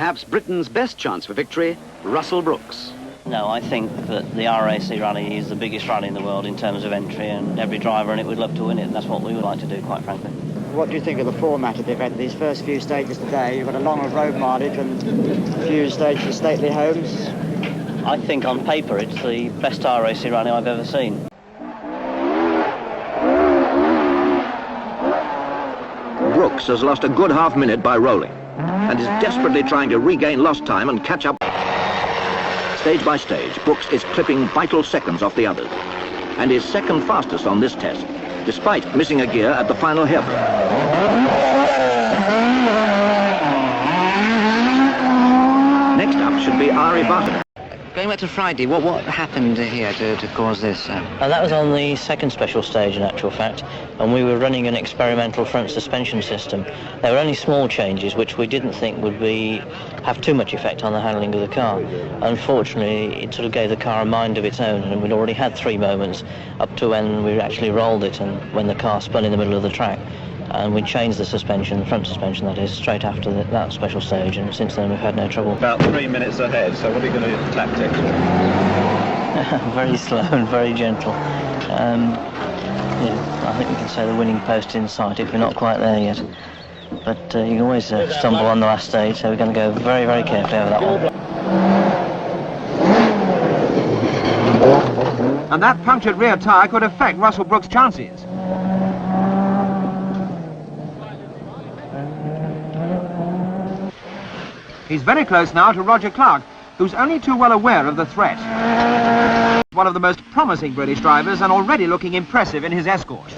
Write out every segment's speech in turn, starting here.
perhaps Britain's best chance for victory, Russell Brookes. No, I think that the RAC rally is the biggest rally in the world in terms of entry, and every driver in it would love to win it, and that's what we would like to do, quite frankly. What do you think of the format of the event? These first few stages today, you've got a longer road mileage and a few stages of stately homes. I think on paper it's the best RAC rally I've ever seen. Brookes has lost a good half-minute by rolling and is desperately trying to regain lost time and catch up. Stage by stage, Brookes is clipping vital seconds off the others and is second fastest on this test, despite missing a gear at the final hairpin. Next up should be Ari Barton. Going back to Friday, what happened here to cause this? That was on the second special stage, in actual fact, and we were running an experimental front suspension system. There were only small changes which we didn't think would have too much effect on the handling of the car. Unfortunately, it sort of gave the car a mind of its own, and we'd already had 3 moments up to when we actually rolled it and when the car spun in the middle of the track. And we changed the suspension, the front suspension that is, straight after that special stage, and since then we've had no trouble. About 3 minutes ahead, so what are you going to do with the tactics? Very slow and very gentle. Yeah, I think we can say the winning post in sight if we're not quite there yet. But you can always stumble on the last stage, so we're going to go very, very carefully over that one. And that punctured rear tyre could affect Russell Brookes' chances. He's very close now to Roger Clark, who's only too well aware of the threat. One of the most promising British drivers and already looking impressive in his escort.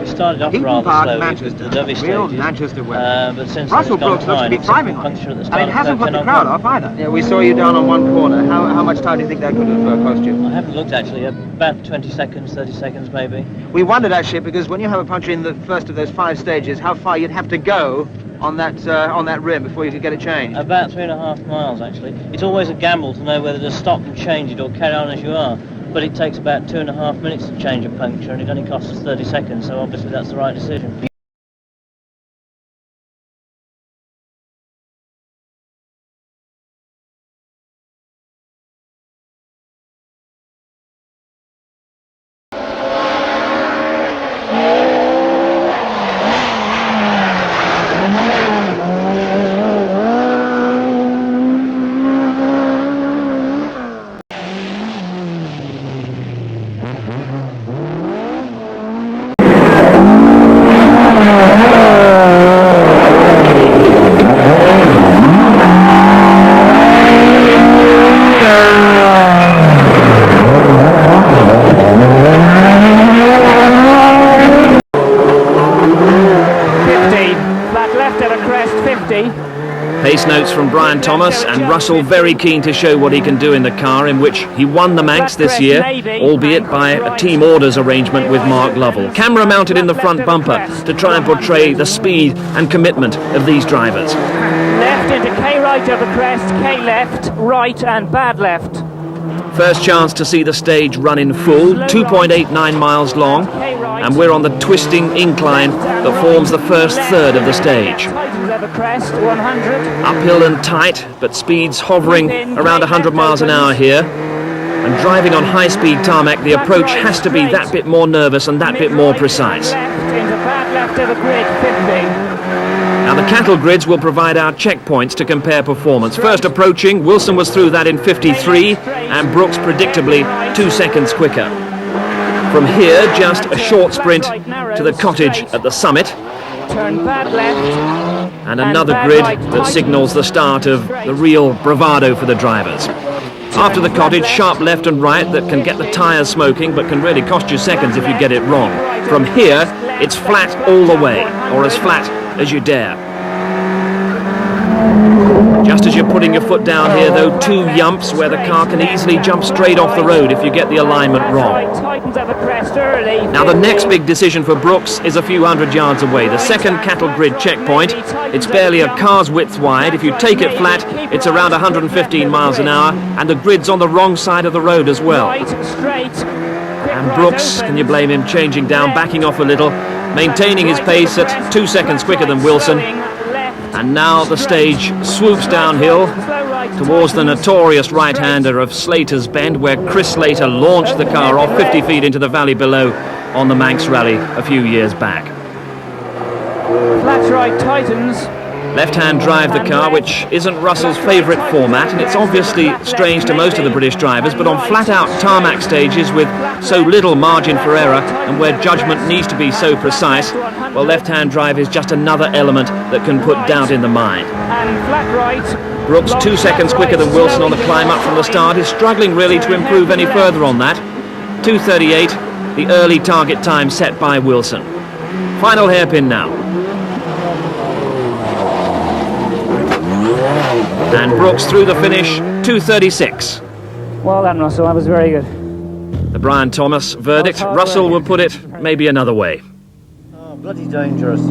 Started off Heaton rather Park, slowly, Manchester, the real Manchester weather. but since Russell then it's Brookes looks to gone be fine. thriving on Puncture at the it, start and it hasn't put the of crowd off either. Yeah, we saw you down on one corner. How much time do you think that could have cost you? I haven't looked actually, about 20 seconds, 30 seconds maybe. We wondered actually, because when you have a puncture in the first of those 5 stages, how far you'd have to go on that rim before you could get it changed. About 3.5 miles actually. It's always a gamble to know whether to stop and change it or carry on as you are. But it takes about 2.5 minutes to change a puncture, and it only costs us 30 seconds, so obviously that's the right decision. Pace notes from Brian Thomas, and Russell very keen to show what he can do in the car in which he won the Manx this year, albeit by a team orders arrangement with Mark Lovell. Camera mounted in the front bumper to try and portray the speed and commitment of these drivers. Left into K right over crest, K left, right and bad left. First chance to see the stage run in full, 2.89 miles long, and we're on the twisting incline that forms the first third of the stage. Uphill and tight, but speeds hovering around 100 miles an hour here. And driving on high-speed tarmac, the approach has to be that bit more nervous and that bit more precise. Now the cattle grids will provide our checkpoints to compare performance. First approaching, Wilson was through that in 53, and Brookes predictably 2 seconds quicker. From here, just a short sprint to the cottage at the summit. And another grid that signals the start of the real bravado for the drivers. After the cottage, sharp left and right that can get the tyres smoking but can really cost you seconds if you get it wrong. From here, it's flat all the way, or as flat as you dare. Just as you're putting your foot down here, though, 2 yumps where the car can easily jump straight off the road if you get the alignment wrong. Now the next big decision for Brookes is a few hundred yards away, the second cattle grid checkpoint. It's barely a car's width wide. If you take it flat, it's around 115 miles an hour, and the grid's on the wrong side of the road as well. And Brookes, can you blame him, changing down, backing off a little, maintaining his pace at 2 seconds quicker than Wilson. And now the stage swoops downhill towards the notorious right-hander of Slater's Bend, where Chris Slater launched the car off 50 feet into the valley below on the Manx Rally a few years back. Flat right tightens. Left-hand drive the car, which isn't Russell's favourite format, and it's obviously strange to most of the British drivers, but on flat-out tarmac stages with so little margin for error and where judgment needs to be so precise, well, left-hand drive is just another element that can put doubt in the mind. And flat right. Brookes 2 seconds quicker than Wilson on the climb up from the start, is struggling really to improve any further on that. 2:38, the early target time set by Wilson. Final hairpin now. And Brookes through the finish, 2:36. Well done, Russell, that was very good. The Brian Thomas verdict, Russell would put it maybe another way. Oh, bloody dangerous.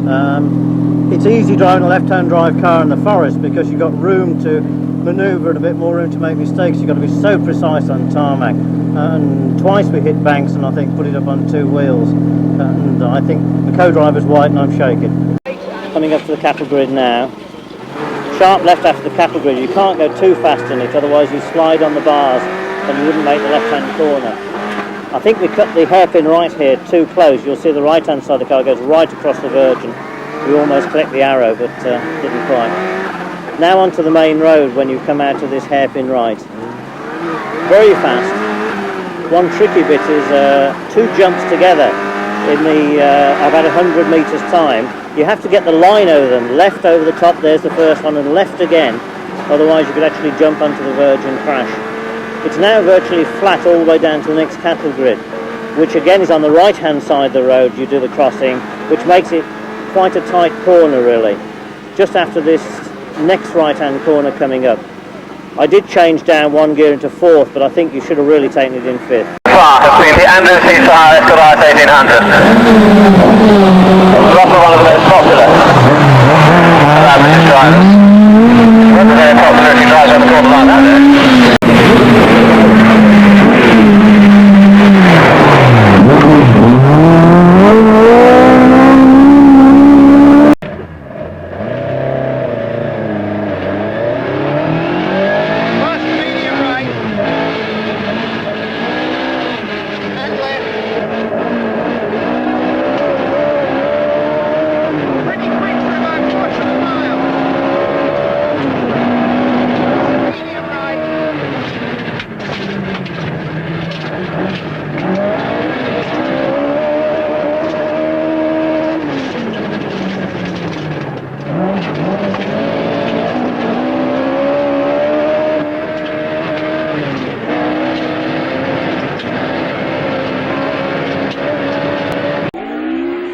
It's easy driving a left-hand drive car in the forest because you've got room to manoeuvre and a bit more room to make mistakes. You've got to be so precise on tarmac. And twice we hit banks and I think put it up on 2 wheels. And I think the co-driver's white and I'm shaking. Coming up to the cattle grid now. Sharp left after the cattle grid. You can't go too fast in it, otherwise you slide on the bars and you wouldn't make the left-hand corner. I think we cut the hairpin right here too close. You'll see the right-hand side of the car goes right across the Virgin. We almost collect the arrow, but didn't quite. Now onto the main road when you come out of this hairpin right. Very fast. One tricky bit is 2 jumps together in the about 100 metres time. You have to get the line over them, left over the top, there's the first one, and left again, otherwise you could actually jump onto the Virgin crash. It's now virtually flat all the way down to the next cattle grid, which again is on the right hand side of the road. You do the crossing, which makes it quite a tight corner really, just after this next right hand corner coming up. I did change down 1 gear into 4th, but I think you should have really taken it in 5th. Between the Andrews Seaside Escalade 1800. Russell, one of the most popular British drivers. Russell very popular if he drives on the corner like that there.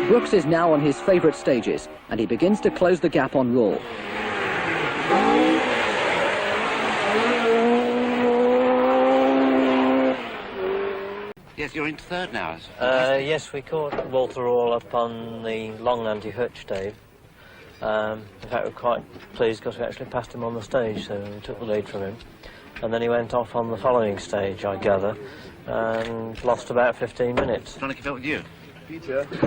Brookes is now on his favourite stages, and he begins to close the gap on Raw. Yes, you're in 3rd now. Yes, we caught Walter all up on the long anti-hutch stage. In fact, we're quite pleased because we actually passed him on the stage, so we took the lead from him. And then he went off on the following stage, I gather, and lost about 15 minutes. Trying to keep up with you?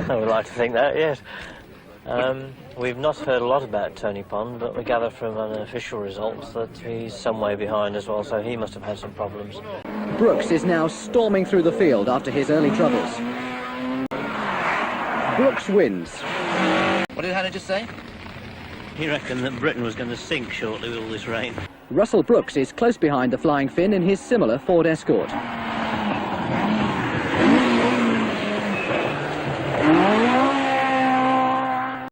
I would like to think that, yes. We've not heard a lot about Tony Pond, but we gather from unofficial results that he's some way behind as well, so he must have had some problems. Brookes is now storming through the field after his early troubles. Brookes wins. What did Hannah just say? He reckoned that Britain was going to sink shortly with all this rain. Russell Brookes is close behind the Flying Finn in his similar Ford Escort.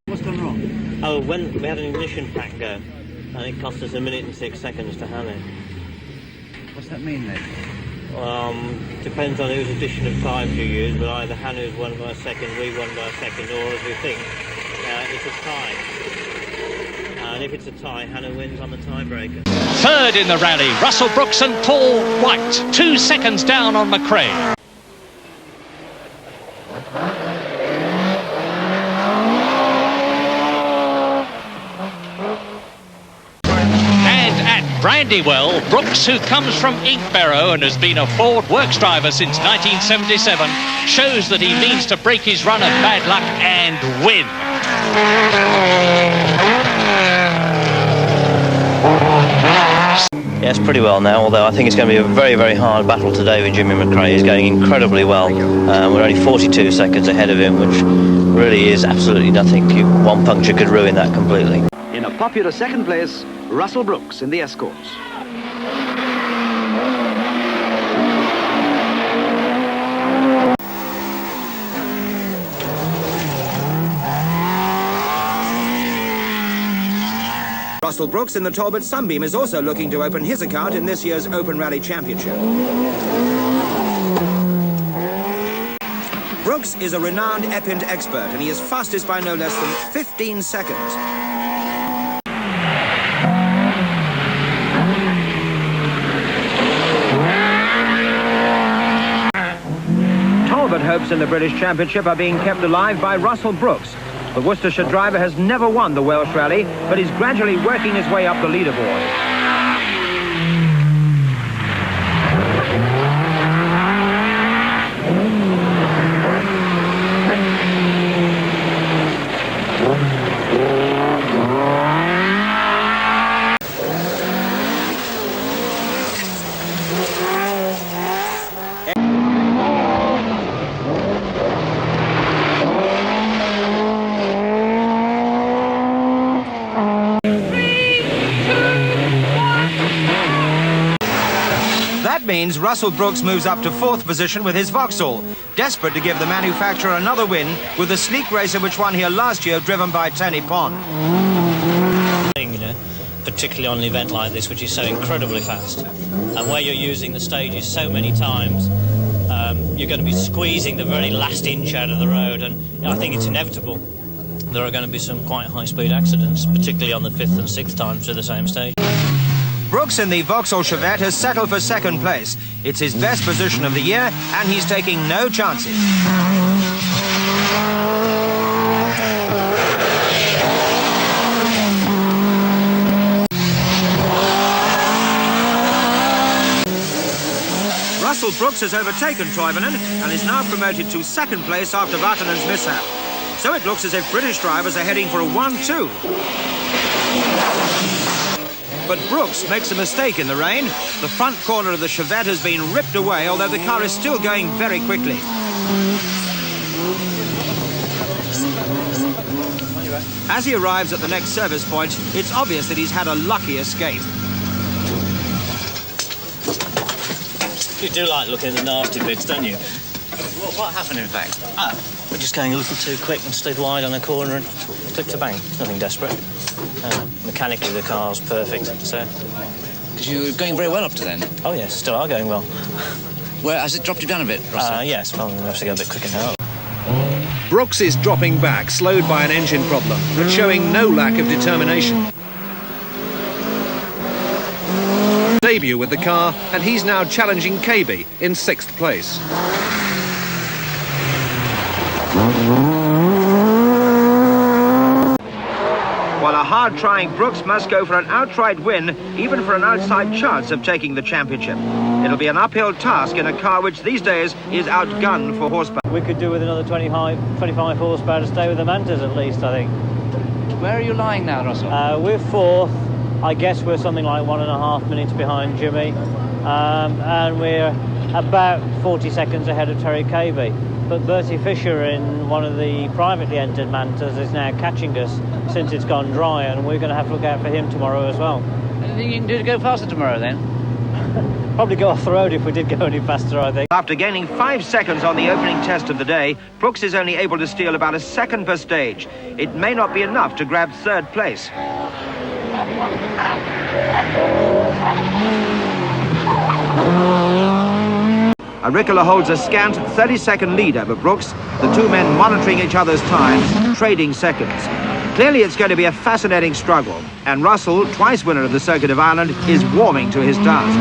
What's gone wrong? Oh, when we had an ignition pack go, and it cost us 1 minute and 6 seconds to hand it. What's that mean then? Depends on whose addition of times you use, but either Hanu's won by a second, we won by a second, or as we think, it's a tie. And if it's a tie, Hanu wins on the tiebreaker. 3rd in the rally, Russell Brookes and Paul White, 2 seconds down on McRae. And at Brandywell, Brookes, who comes from Inkbarrow and has been a Ford Works driver since 1977, shows that he means to break his run of bad luck and win. Yes, pretty well now, although I think it's going to be a very, very hard battle today with Jimmy McRae. He's going incredibly well. We're only 42 seconds ahead of him, which really is absolutely nothing. One puncture could ruin that completely. In a popular second place, Russell Brookes in the escorts. Russell Brookes in the Talbot Sunbeam is also looking to open his account in this year's Open Rally Championship. Brookes is a renowned Epind expert, and he is fastest by no less than 15 seconds. Talbot hopes in the British Championship are being kept alive by Russell Brookes. The Worcestershire driver has never won the Welsh Rally, but is gradually working his way up the leaderboard. That means Russell Brookes moves up to 4th position with his Vauxhall, desperate to give the manufacturer another win with the sleek racer which won here last year, driven by Tony Pond. You know, particularly on an event like this, which is so incredibly fast, and where you're using the stages so many times, you're going to be squeezing the very last inch out of the road, and I think it's inevitable. There are going to be some quite high-speed accidents, particularly on the 5th and 6th times to the same stage. Brookes in the Vauxhall Chevette has settled for 2nd place. It's his best position of the year, and he's taking no chances. Russell Brookes has overtaken Toivonen and is now promoted to 2nd place after Vartanen's mishap. So it looks as if British drivers are heading for a 1-2. But Brookes makes a mistake in the rain. The front corner of the Chevette has been ripped away, although the car is still going very quickly. As he arrives at the next service point, it's obvious that he's had a lucky escape. You do like looking at the nasty bits, don't you? What happened, in fact? We're just going a little too quick and slid wide on a corner and clipped a bank. Nothing desperate. Mechanically, the car's perfect, so... Because you were going very well up to then. Oh, yes, still are going well. Well, has it dropped you down a bit, Russell? Yes, well, we'll have to go a bit quicker now. Brookes is dropping back, slowed by an engine problem, but showing no lack of determination. Debut with the car, and he's now challenging KB in 6th place. While a hard-trying Brookes must go for an outright win, even for an outside chance of taking the championship. It'll be an uphill task in a car which these days is outgunned for horsepower. We could do with another 25 horsepower to stay with the Mantas at least, I think. Where are you lying now, Russell? We're 4th. I guess we're something like 1.5 minutes behind Jimmy. And we're about 40 seconds ahead of Terry Cabey. But Bertie Fisher in one of the privately entered Mantas is now catching us since it's gone dry, and we're going to have to look out for him tomorrow as well. Anything you can do to go faster tomorrow, then? Probably go off the road if we did go any faster, I think. After gaining 5 seconds on the opening test of the day, Brookes is only able to steal about a second per stage. It may not be enough to grab 3rd place. Agricola holds a scant 30-second lead over Brookes, the two men monitoring each other's times, trading seconds. Clearly it's going to be a fascinating struggle, and Russell, twice winner of the Circuit of Ireland, is warming to his task.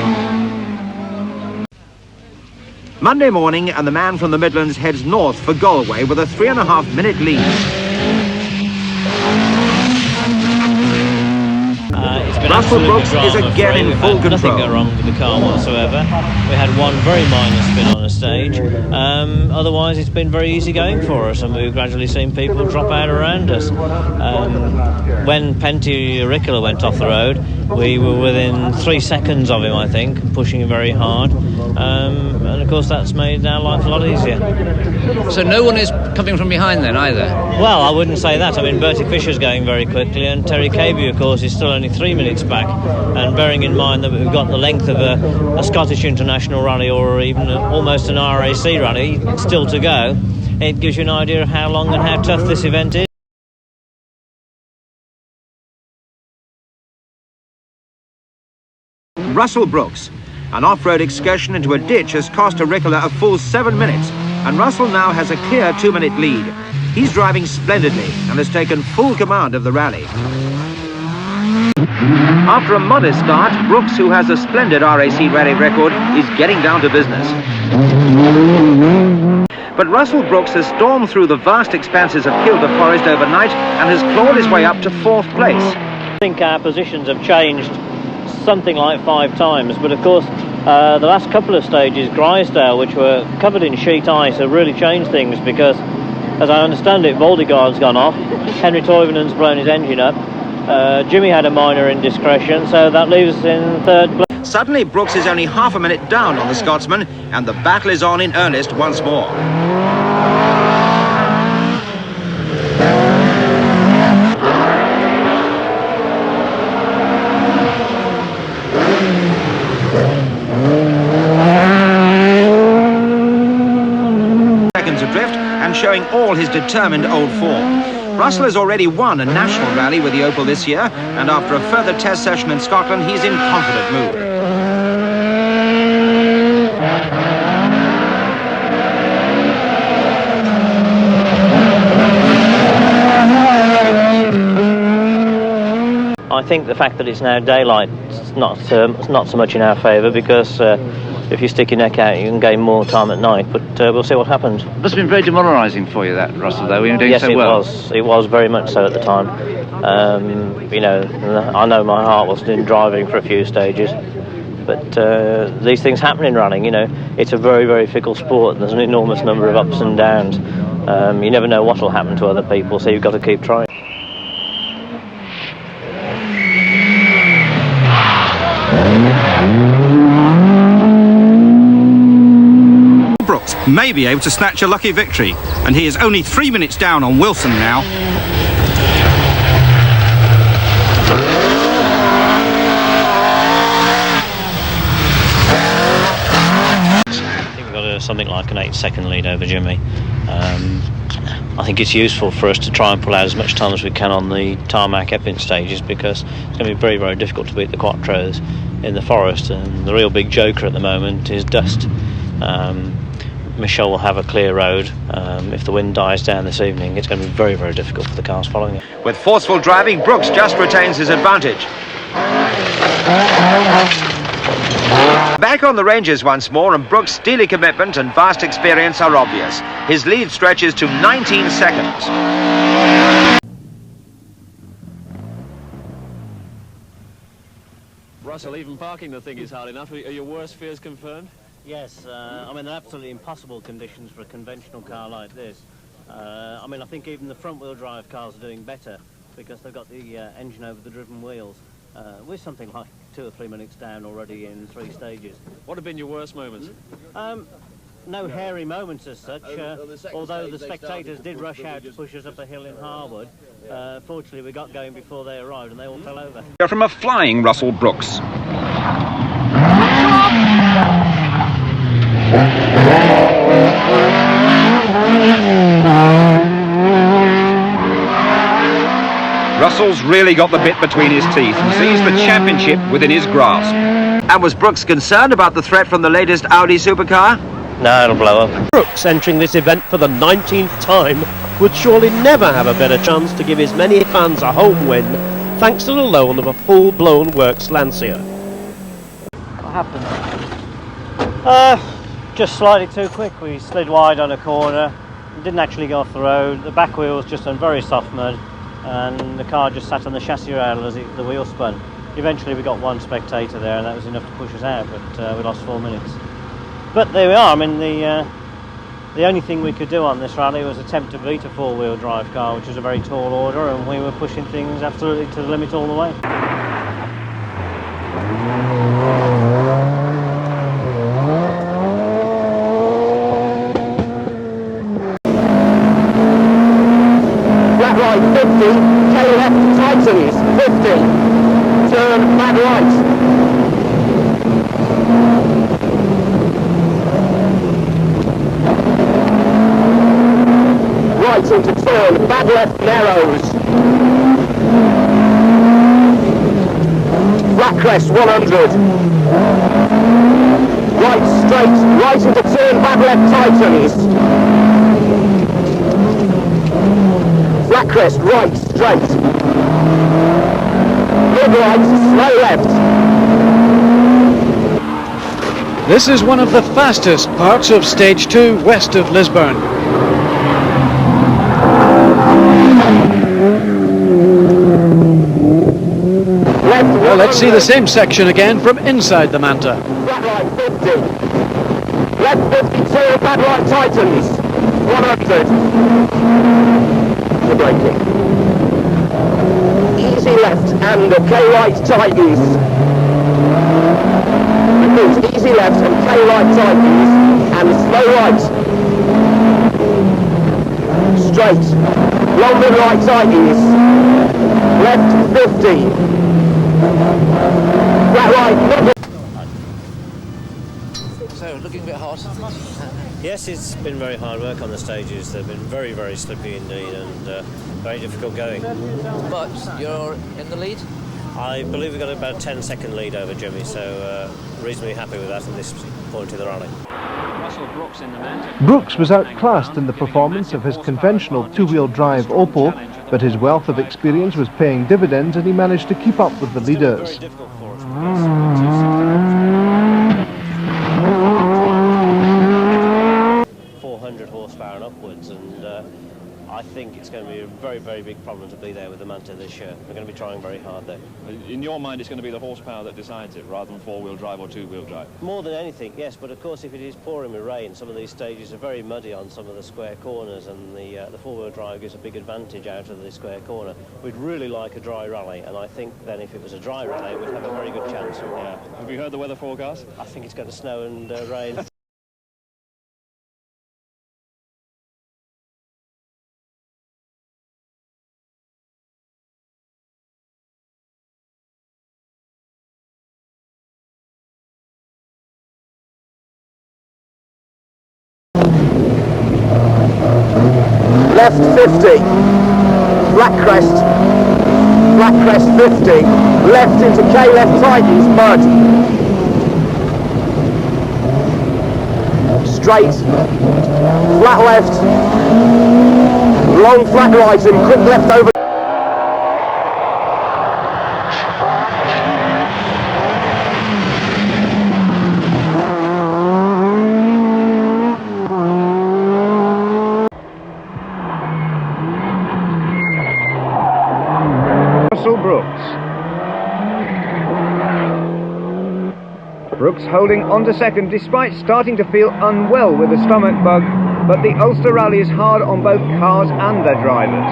Monday morning, and the man from the Midlands heads north for Galway with a 3.5-minute lead. It's been Russell Brookes is again in full control. Nothing go wrong with the car whatsoever. We had one very minor spin on a stage. Otherwise, it's been very easy going for us, and we've gradually seen people drop out around us. When Penty Ricola went off the road, we were within 3 seconds of him, I think, pushing him very hard. And of course, that's made our life a lot easier. So no one is coming from behind then either? Well, I wouldn't say that. I mean, Bertie Fisher's going very quickly, and Terry Cabey, of course, is still only 3 minutes back. And bearing in mind that we've got the length of a Scottish International Rally or even almost an RAC Rally still to go, it gives you an idea of how long and how tough this event is. Russell Brookes. An off-road excursion into a ditch has cost Ricola a full 7 minutes, and Russell now has a clear 2-minute lead. He's driving splendidly and has taken full command of the rally. After a modest start, Brookes, who has a splendid RAC rally record, is getting down to business. But Russell Brookes has stormed through the vast expanses of Kielder Forest overnight and has clawed his way up to 4th place. I think our positions have changed something like 5 times, but of course the last couple of stages, Grisdale, which were covered in sheet ice, have really changed things because, as I understand it, Voldegaard's gone off, Henry Toivonen's blown his engine up, Jimmy had a minor indiscretion, so that leaves us in 3rd place. Suddenly Brookes is only half a minute down on the Scotsman, and the battle is on in earnest once more. Adrift and showing all his determined old form. Russell has already won a national rally with the Opel this year, and after a further test session in Scotland, he's in confident mood. I think the fact that it's now daylight is not so much in our favour, because if you stick your neck out, you can gain more time at night, but we'll see what happens. It must have been very demoralising for you, that, Russell, though. We were doing so well. Yes, it was very much so at the time. You know, I know my heart wasn't in driving for a few stages, but these things happen in running, you know. It's a very, very fickle sport, and there's an enormous number of ups and downs. You never know what will happen to other people, so you've got to keep trying. Brookes may be able to snatch a lucky victory, and he is only 3 minutes down on Wilson now. I think we've got something like an 8-second lead over Jimmy. I think it's useful for us to try and pull out as much time as we can on the Tarmac Epping stages, because it's going to be very, very difficult to beat the Quattros in the forest, and the real big joker at the moment is dust. Michelle will have a clear road. If the wind dies down this evening, it's going to be very, very difficult for the cars following it. With forceful driving, Brookes just retains his advantage. Back on the ranges once more, and Brookes' steely commitment and vast experience are obvious. His lead stretches to 19 seconds. Russell, even parking the thing is hard enough. Are your worst fears confirmed? Yes, I mean, they're absolutely impossible conditions for a conventional car like this. I mean, I think even the front-wheel drive cars are doing better because they've got the engine over the driven wheels. We're something like 2 or 3 minutes down already in 3 stages. What have been your worst moments? No hairy moments as such, although the spectators did rush out to push us up a hill in Harwood. Fortunately, we got going before they arrived and they all fell over. From a flying Russell Brookes. Russell's really got the bit between his teeth and sees the championship within his grasp. And was Brookes concerned about the threat from the latest Audi supercar? No, it'll blow up. Brookes, entering this event for the 19th time, would surely never have a better chance to give his many fans a home win, thanks to the loan of a full-blown works Lancia. What happened? Just slightly too quick. We slid wide on a corner, didn't actually go off the road. The back wheel was just on very soft mud, and the car just sat on the chassis rail as the wheel spun. Eventually we got one spectator there, and that was enough to push us out, but we lost 4 minutes. But there we are. I mean, the only thing we could do on this rally was attempt to beat a four-wheel drive car, which is a very tall order, and we were pushing things absolutely to the limit all the way. Flat right 50, K left tightens, 50. Turn flat right. Right into turn, bad left narrows. Flat crest 100. Right straight, right into turn, bad left tightens. Flat crest, right straight. Mid right, slow left. This is one of the fastest parts of Stage 2 west of Lisburn. Well, let's see the same section again from inside the Manta. Flat right 50. Left 52, bad right tightens. 100. The braking. Easy left and K right tightens. Repeat, easy left and K right tightens. And slow right. Straight. Long mid right tightens. Left 50. Flat right. So, looking a bit hot. Yes, it's been very hard work on the stages. They've been very, very slippy indeed, and very difficult going. But you're in the lead? I believe we've got about a 10-second lead over Jimmy, so reasonably happy with that at this point of the rally. Russell Brookes in the Manta. Brooks was outclassed in the performance of his conventional two-wheel drive Opel, but his wealth of experience was paying dividends and he managed to keep up with the leaders. 400 horsepower and upwards, and I think it's going to be a very, very big problem to be there with the Manta this year. We're going to be trying very hard there. In your mind, it's going to be the horsepower that decides it, rather than four-wheel drive or two-wheel drive? More than anything, yes, but of course if it is pouring with rain, some of these stages are very muddy on some of the square corners, and the four-wheel drive gives a big advantage out of the square corner. We'd really like a dry rally, and I think then if it was a dry rally, we'd have a very good chance. Yeah. Have you heard the weather forecast? I think it's going to snow and rain. Left 50, black crest 50, left into K left tightens, mud. Straight, flat left, long flat right and quick left over. Russell Brookes. Brookes holding on to second despite starting to feel unwell with the stomach bug, but the Ulster Rally is hard on both cars and their drivers.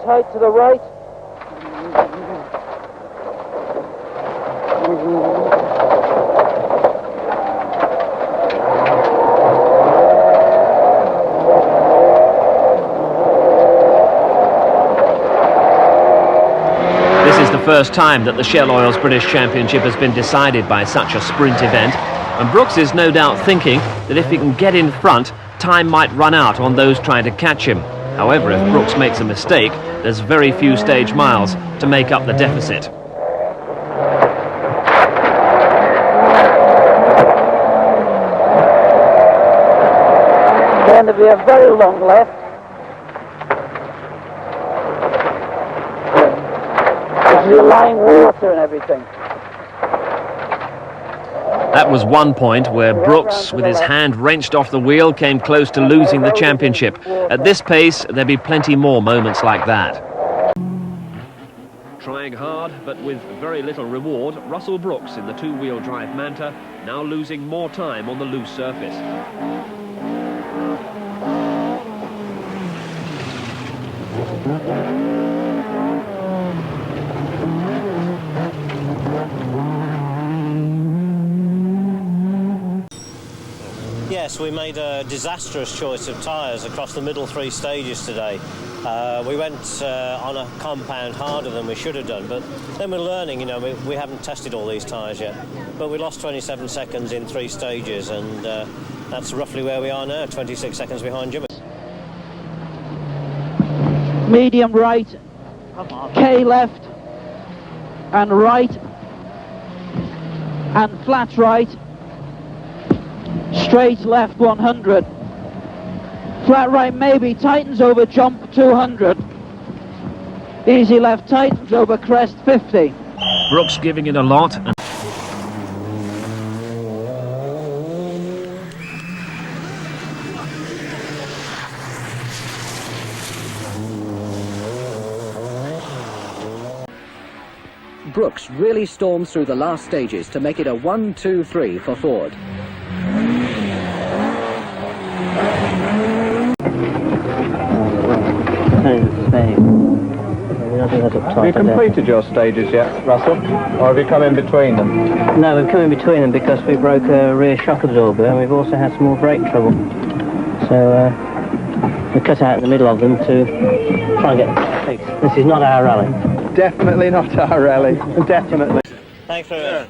Tight to the right. This is the first time that the Shell Oil's British Championship has been decided by such a sprint event, and Brookes is no doubt thinking that if he can get in front, time might run out on those trying to catch him. However, if Brookes makes a mistake, there's very few stage miles to make up the deficit. Going to be a very long left. There's line water and everything. That was one point where Brookes, with his hand wrenched off the wheel, came close to losing the championship. At this pace, there'll be plenty more moments like that. Trying hard, but with very little reward, Russell Brookes in the two-wheel drive Manta, now losing more time on the loose surface. Yes, we made a disastrous choice of tyres across the middle three stages today. We went on a compound harder than we should have done, but then we're learning, you know, we haven't tested all these tyres yet. But we lost 27 seconds in three stages, and that's roughly where we are now, 26 seconds behind Jimmy. Medium right, K left, and right, and flat right, straight left 100, flat right maybe, tightens over jump 200, easy left tightens over crest 50. Brookes giving it a lot. Brookes really storms through the last stages to make it a 1-2-3 for Ford. Have you completed your stages yet, Russell? Or have you come in between them? No, we've come in between them because we broke a rear shock absorber and we've also had some more brake trouble. So we cut out in the middle of them to try and get it fixed. This is not our rally. Definitely not our rally. Definitely. Thanks very much.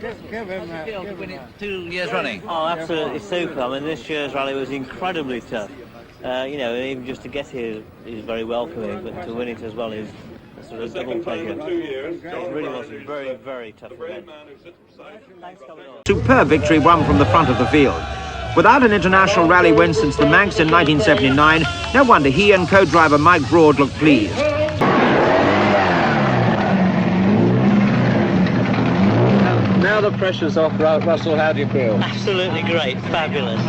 Give him win it 2 years running. Oh, absolutely super. I mean, this year's rally was incredibly tough. You know, even just to get here is very welcoming, but to win it as well is sort of double pleasure. It really was a very, very tough event. Thanks for coming on. Superb victory won from the front of the field. Without an international rally win since the Manx in 1979, no wonder he and co-driver Mike Broad looked pleased. Now the pressure's off, Russell, how do you feel? Absolutely great, fabulous,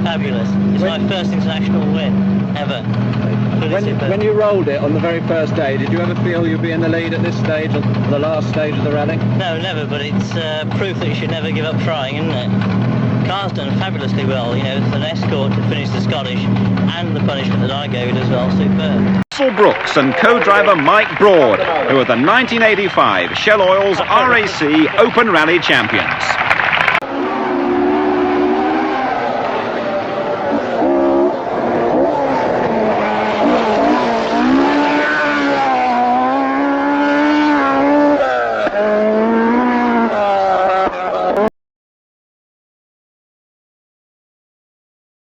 fabulous. It's my first international win ever. When you rolled it on the very first day, did you ever feel you'd be in the lead at this stage, on the last stage of the rally? No, never, but it's proof that you should never give up trying, isn't it? Car's done fabulously well, you know, it's an escort to finish the Scottish, and the punishment that I gave it as well, superb. Russell Brookes and co-driver Mike Broad, who are the 1985 Shell Oil's RAC Open Rally champions.